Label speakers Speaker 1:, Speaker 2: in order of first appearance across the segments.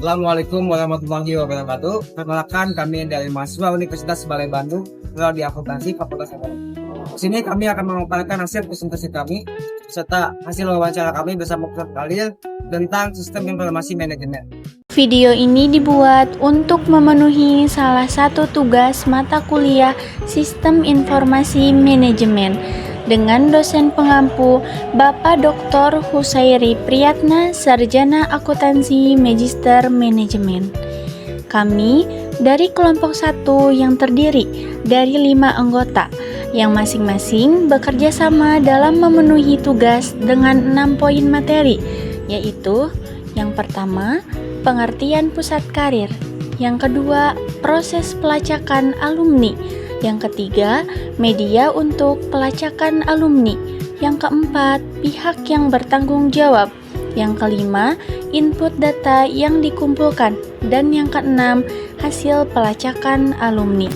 Speaker 1: Assalamualaikum warahmatullahi wabarakatuh. Perkenalkan, kami dari mahasiswa Universitas Balai Bandung, Prodi Akuntansi Fakultas Ekonomi. Di sini kami akan memaparkan hasil presentasi kami serta hasil wawancara kami bersama Prof. Khalil tentang sistem informasi manajemen.
Speaker 2: Video ini dibuat untuk memenuhi salah satu tugas mata kuliah Sistem Informasi Manajemen dengan dosen pengampu Bapak Dr. Husairi Priyatna, Sarjana Akuntansi Magister Manajemen. Kami dari kelompok 1 yang terdiri dari 5 anggota yang masing-masing bekerja sama dalam memenuhi tugas dengan 6 poin materi, yaitu yang pertama, pengertian pusat karir, yang kedua, proses pelacakan alumni, yang ketiga, media untuk pelacakan alumni, yang keempat, pihak yang bertanggung jawab, yang kelima, input data yang dikumpulkan, dan yang keenam, hasil pelacakan alumni.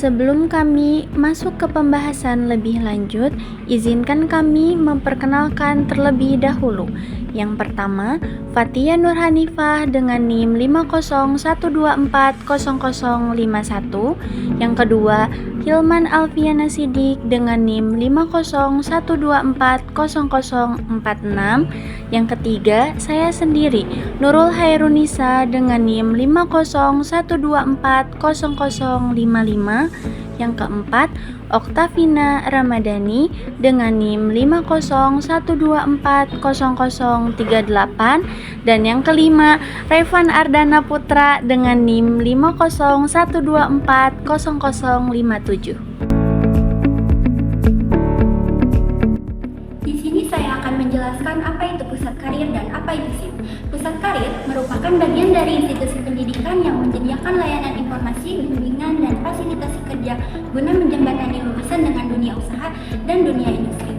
Speaker 2: Sebelum kami masuk ke pembahasan lebih lanjut, izinkan kami memperkenalkan terlebih dahulu. Yang pertama, Fathia Nurhanifah dengan NIM 501240051. Yang kedua, Hilman Alfiana Sidik dengan NIM 501240046. Yang ketiga, saya sendiri, Nurul Hairunisa dengan NIM 501240055. Yang keempat, Oktavina Ramadhani dengan NIM 501240038. Dan yang kelima, Revan Ardana Putra dengan NIM 501240057.
Speaker 3: Di sini saya akan menjelaskan apa itu pusat karir dan apa itu SIM. Pusat karir merupakan bagian dari institusi pendidikan yang menyediakan layanan informasi, bimbingan, dan fasilitasi kerja guna menjembatani lulusan dengan dunia usaha dan dunia industri.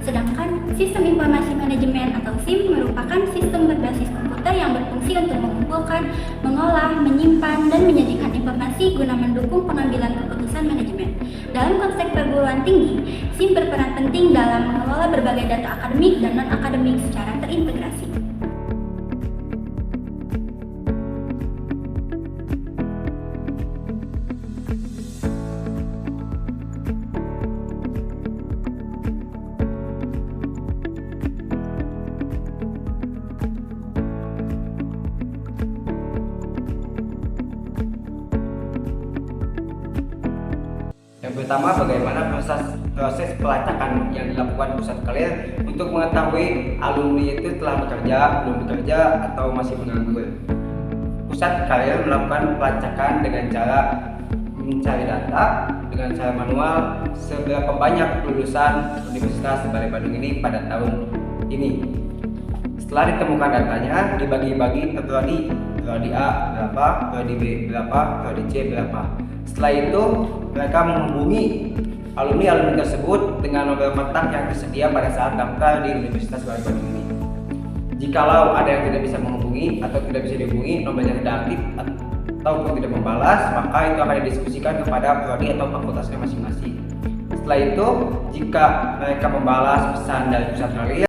Speaker 3: Sedangkan sistem informasi manajemen atau SIM merupakan sistem berbasis komputer yang berfungsi untuk mengumpulkan, mengolah, menyimpan, dan menyajikan informasi guna mendukung pengambilan keputusan manajemen. Dalam konteks perguruan tinggi, SIM berperan penting dalam mengelola berbagai data akademik dan non-akademik secara terintegrasi.
Speaker 1: Yang pertama, bagaimana proses pelacakan yang dilakukan pusat karir untuk mengetahui alumni itu telah bekerja, belum bekerja, atau masih menganggur. Pusat karir melakukan pelacakan dengan cara mencari data dengan cara manual seberapa banyak lulusan Universitas Balai Bandung ini pada tahun ini. Setelah ditemukan datanya, dibagi-bagi per prodi, prodi A berapa, prodi B berapa, prodi C berapa. Setelah itu, mereka menghubungi alumni tersebut dengan nomor kontak yang tersedia pada saat daftar di Universitas Balai Bandung ini. Jikalau ada yang tidak bisa menghubungi atau tidak bisa dihubungi, nomornya tidak aktif ataupun tidak membalas, maka itu akan didiskusikan kepada prodi atau fakultasnya masing-masing. Setelah itu, jika mereka membalas pesan dari pusat karir,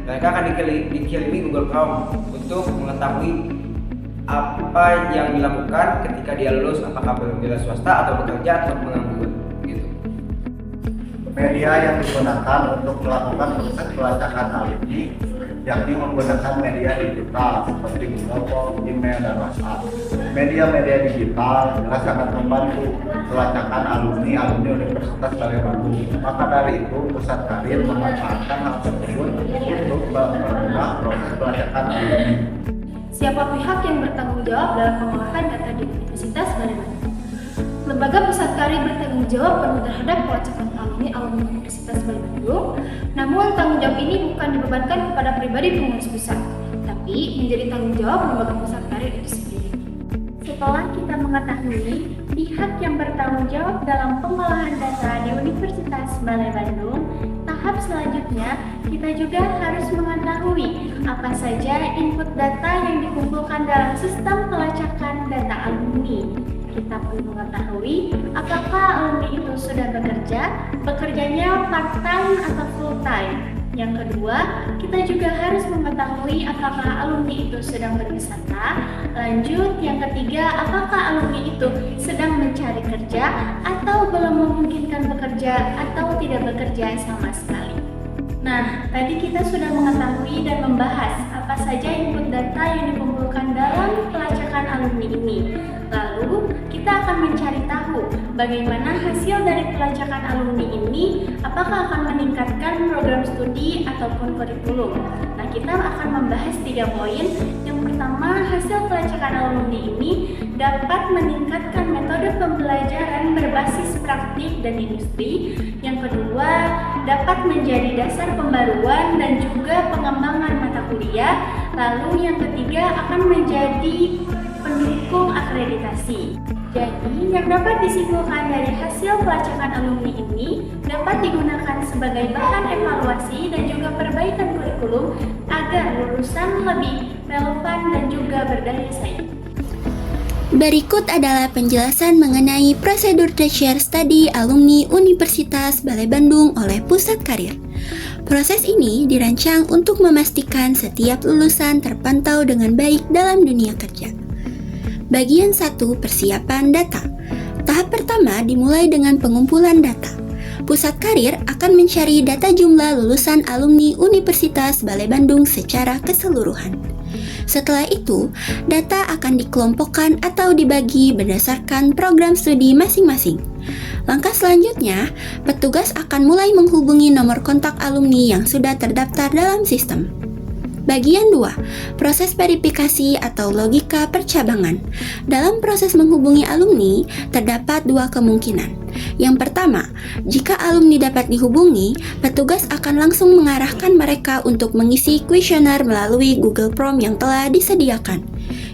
Speaker 1: mereka akan dikirimi Google Form untuk mengetahui apa yang dilakukan ketika dia lulus, apakah bekerja swasta atau bekerja atau menganggur gitu.
Speaker 4: Media yang digunakan untuk melakukan proses pelacakan alumni yakni menggunakan media digital seperti Google Form, email, dan WhatsApp. Media-media digital jelas sangat membantu pelacakan alumni Universitas Balai Bandung. Maka dari itu, pusat karir memanfaatkan hal tersebut untuk mempermudah proses pelacakan alumni.
Speaker 3: Siapa pihak yang bertanggung jawab dalam pengolahan data di Universitas Balai Bandung? Lembaga pusat karir bertanggung jawab penuh terhadap pelacakan alumni Universitas Balai Bandung. Namun tanggung jawab ini bukan dibebankan kepada pribadi pengurus pusat, tapi menjadi tanggung jawab lembaga pusat karir itu sendiri.
Speaker 2: setelah kita mengetahui pihak yang bertanggung jawab dalam pengolahan data di Universitas Balai Bandung, tahap selanjutnya kita juga harus mengetahui apa saja input data yang dikumpulkan dalam sistem pelacakan data alumni. Kita perlu mengetahui apakah alumni itu sudah bekerjanya part-time atau full-time. Yang kedua, kita juga harus mengetahui apakah alumni itu sedang berwisata. Lanjut, yang ketiga, apakah alumni itu sedang mencari kerja atau belum memungkinkan bekerja atau tidak bekerja sama sekali. Nah, tadi kita sudah mengetahui dan membahas apa saja input data yang dikumpulkan dalam pelacakan alumni ini. Lalu, kita akan mencari tahu bagaimana hasil dari pelacakan alumni ini, apakah akan meningkatkan program studi ataupun kurikulum. Nah, kita akan membahas 3 poin. Yang pertama, hasil pelacakan alumni ini dapat meningkatkan metode pembelajaran berbasis praktik dan industri. Yang kedua, dapat menjadi dasar pembaruan dan juga pengembangan mata kuliah. Lalu yang ketiga akan menjadi pendukung akreditasi. Jadi, yang dapat disimpulkan dari hasil pelacakan alumni ini dapat digunakan sebagai bahan evaluasi dan juga perbaikan kurikulum agar lulusan lebih relevan dan juga berdaya saing.
Speaker 3: Berikut adalah penjelasan mengenai prosedur tertiary study alumni Universitas Balai Bandung oleh Pusat Karir. Proses ini dirancang untuk memastikan setiap lulusan terpantau dengan baik dalam dunia kerja. Bagian 1, persiapan data. Tahap pertama dimulai dengan pengumpulan data. Pusat Karir akan mencari data jumlah lulusan alumni Universitas Balai Bandung secara keseluruhan. Setelah itu, data akan dikelompokkan atau dibagi berdasarkan program studi masing-masing. Langkah selanjutnya, petugas akan mulai menghubungi nomor kontak alumni yang sudah terdaftar dalam sistem. Bagian 2, proses verifikasi atau logika percabangan. Dalam proses menghubungi alumni, terdapat 2 kemungkinan. Yang pertama, jika alumni dapat dihubungi, petugas akan langsung mengarahkan mereka untuk mengisi kuesioner melalui Google Form yang telah disediakan.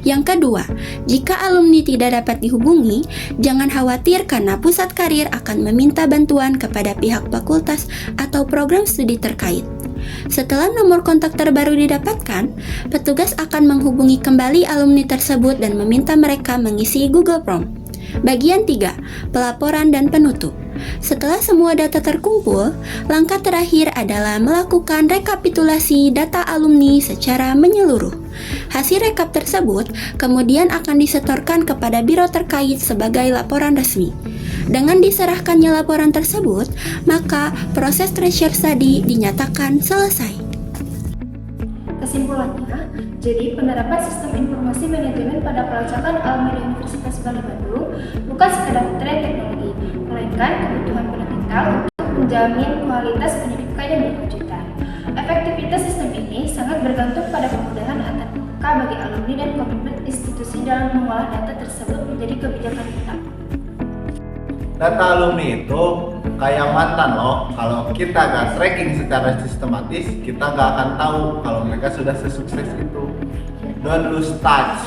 Speaker 3: Yang kedua, jika alumni tidak dapat dihubungi, jangan khawatir karena Pusat Karir akan meminta bantuan kepada pihak fakultas atau program studi terkait. Setelah nomor kontak terbaru didapatkan, petugas akan menghubungi kembali alumni tersebut dan meminta mereka mengisi Google Form. Bagian 3, pelaporan dan penutup. Setelah semua data terkumpul, langkah terakhir adalah melakukan rekapitulasi data alumni secara menyeluruh. Hasil rekap tersebut kemudian akan disetorkan kepada biro terkait sebagai laporan resmi. Dengan diserahkannya laporan tersebut, maka proses tertiary study dinyatakan selesai.
Speaker 2: Kesimpulannya, jadi penerapan sistem informasi manajemen pada pelacakan alumni Universitas Balai Bandung bukan sekedar tren teknologi, melainkan kebutuhan fundamental untuk menjamin kualitas pendidikan yang berkelanjutan. Efektivitas sistem ini sangat bergantung pada kemudahan antar bagi alumni dan komitmen institusi dalam mengolah data tersebut menjadi kebijakan tetap.
Speaker 4: Data alumni itu kayak mantan loh. Kalau kita gak tracking secara sistematis, kita gak akan tahu kalau mereka sudah sesukses itu. Don't lose touch.